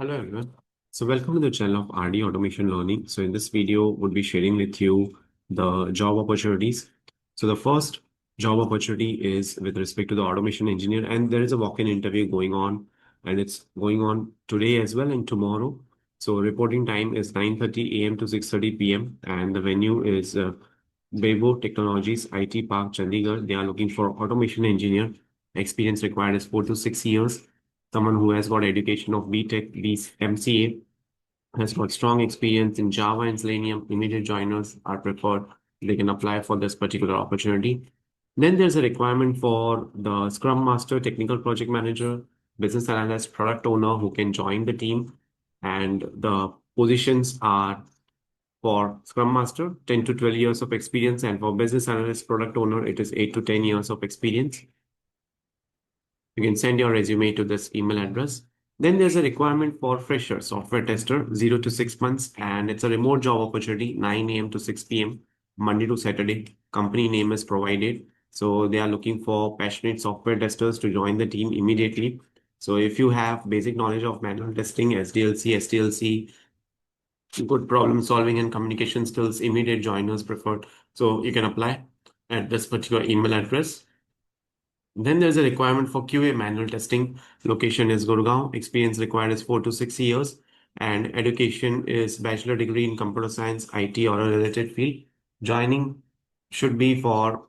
Hello everyone. So welcome to the channel of RD Automation Learning. So in this video, we'll be sharing with you the job opportunities. So the first job opportunity is with respect to the automation engineer, and there is a walk-in interview going on, and it's going on today as well and tomorrow. So reporting time is 9:30 a.m. to 6:30 p.m. and the venue is Bebo Technologies IT Park, Chandigarh. They are looking for automation engineer. Experience required is 4 to 6 years. Someone who has got education of BTech, MCA, has got strong experience in Java and Selenium. Immediate joiners are preferred. They can apply for this particular opportunity. Then there's a requirement for the Scrum Master, Technical Project Manager, Business Analyst, Product Owner who can join the team. And the positions are for Scrum Master, 10 to 12 years of experience, and for Business Analyst, Product Owner, it is 8 to 10 years of experience. You can send your resume to this email address. Then there's a requirement for fresher software tester, 0 to 6 months, and it's a remote job opportunity, 9 a.m. to 6 p.m., Monday to Saturday. Company name is provided. So they are looking for passionate software testers to join the team immediately. So if you have basic knowledge of manual testing, SDLC, STLC, good problem solving and communication skills, immediate joiners preferred. So you can apply at this particular email address. Then there's a requirement for QA manual testing. Location is Gurgaon. Experience required is 4 to 6 years. And education is bachelor degree in computer science, IT, or a related field. Joining should be for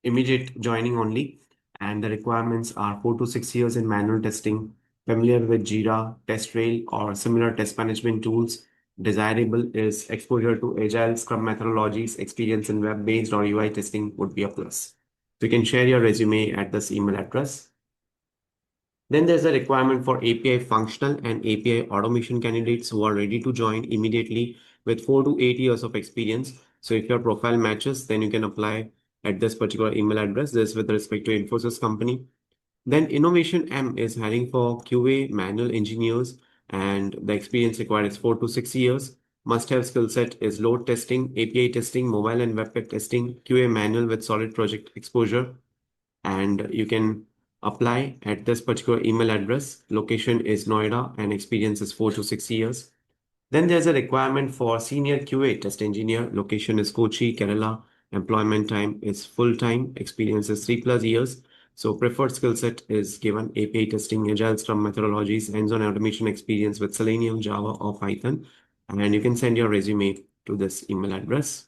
immediate joining only. And the requirements are 4 to 6 years in manual testing, familiar with Jira, TestRail, or similar test management tools. Desirable is exposure to agile Scrum methodologies, experience in web-based or UI testing would be a plus. So you can share your resume at this email address. Then there's a requirement for API functional and API automation candidates who are ready to join immediately with 4 to 8 years of experience. So if your profile matches, then you can apply at this particular email address. This with respect to Infosys company. Then InnovationM is hiring for QA manual engineers, and the experience required is 4 to 6 years. Must-have skill set is load testing, API testing, mobile and web testing, QA manual with solid project exposure, and you can apply at this particular email address. Location is Noida and experience is 4 to 6 years. Then there's a requirement for senior QA test engineer. Location is Kochi, Kerala. Employment time is full time. Experience is 3 plus years. So preferred skill set is given API testing, agile scrum methodologies, hands-on automation experience with Selenium, Java, or Python. And you can send your resume to this email address.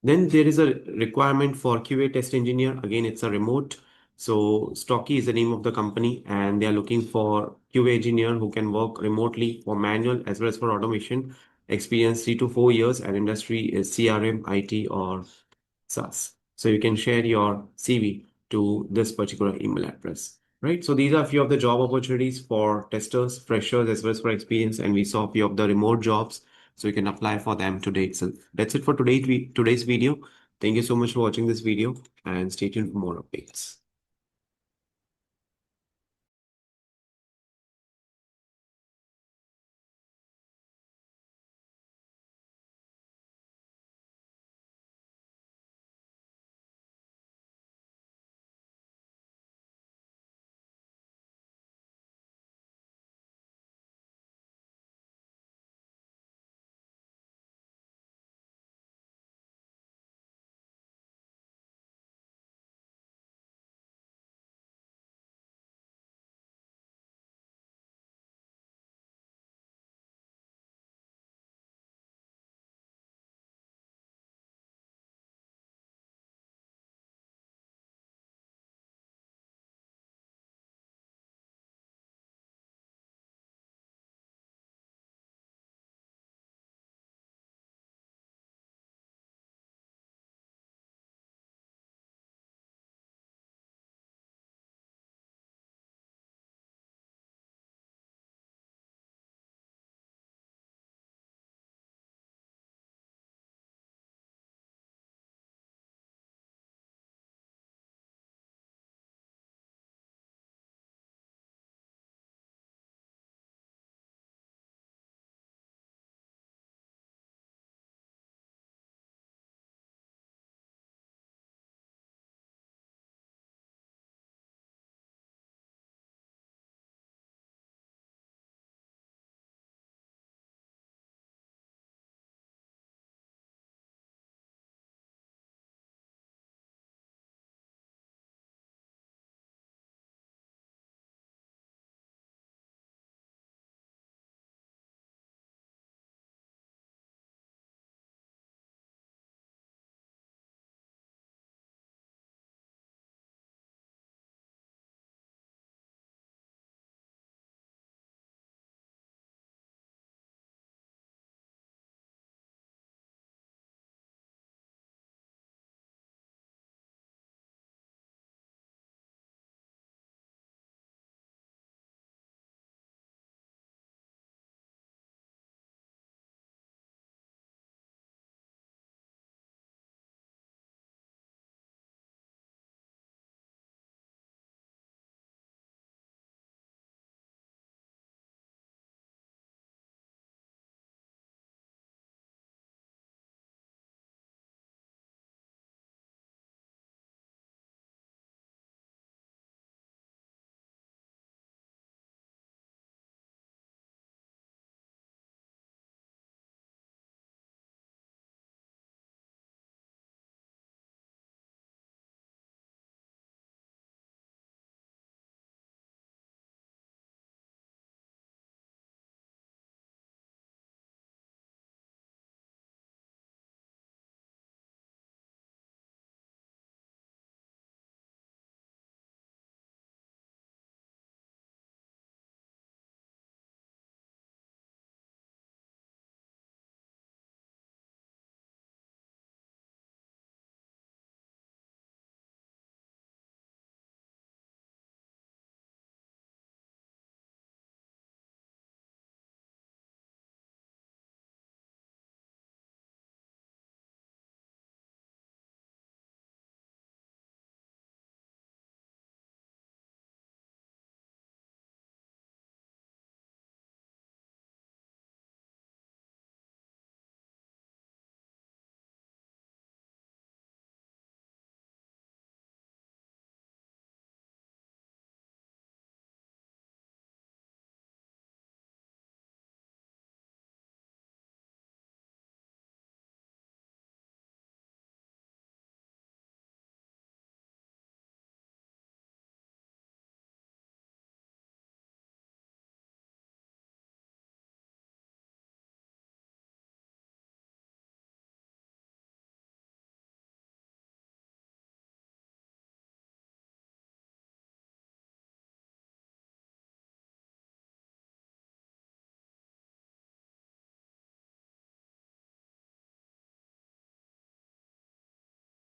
Then there is a requirement for QA test engineer. Again, it's a remote. So Stocky is the name of the company, and they are looking for QA engineer who can work remotely for manual as well as for automation. Experience 3 to 4 years, and industry is CRM, IT, or SaaS. So you can share your CV to this particular email address. Right. So these are a few of the job opportunities for testers, freshers, as well as for experience, and we saw a few of the remote jobs. So you can apply for them today itself. That's it for today's video. Thank you so much for watching this video and stay tuned for more updates.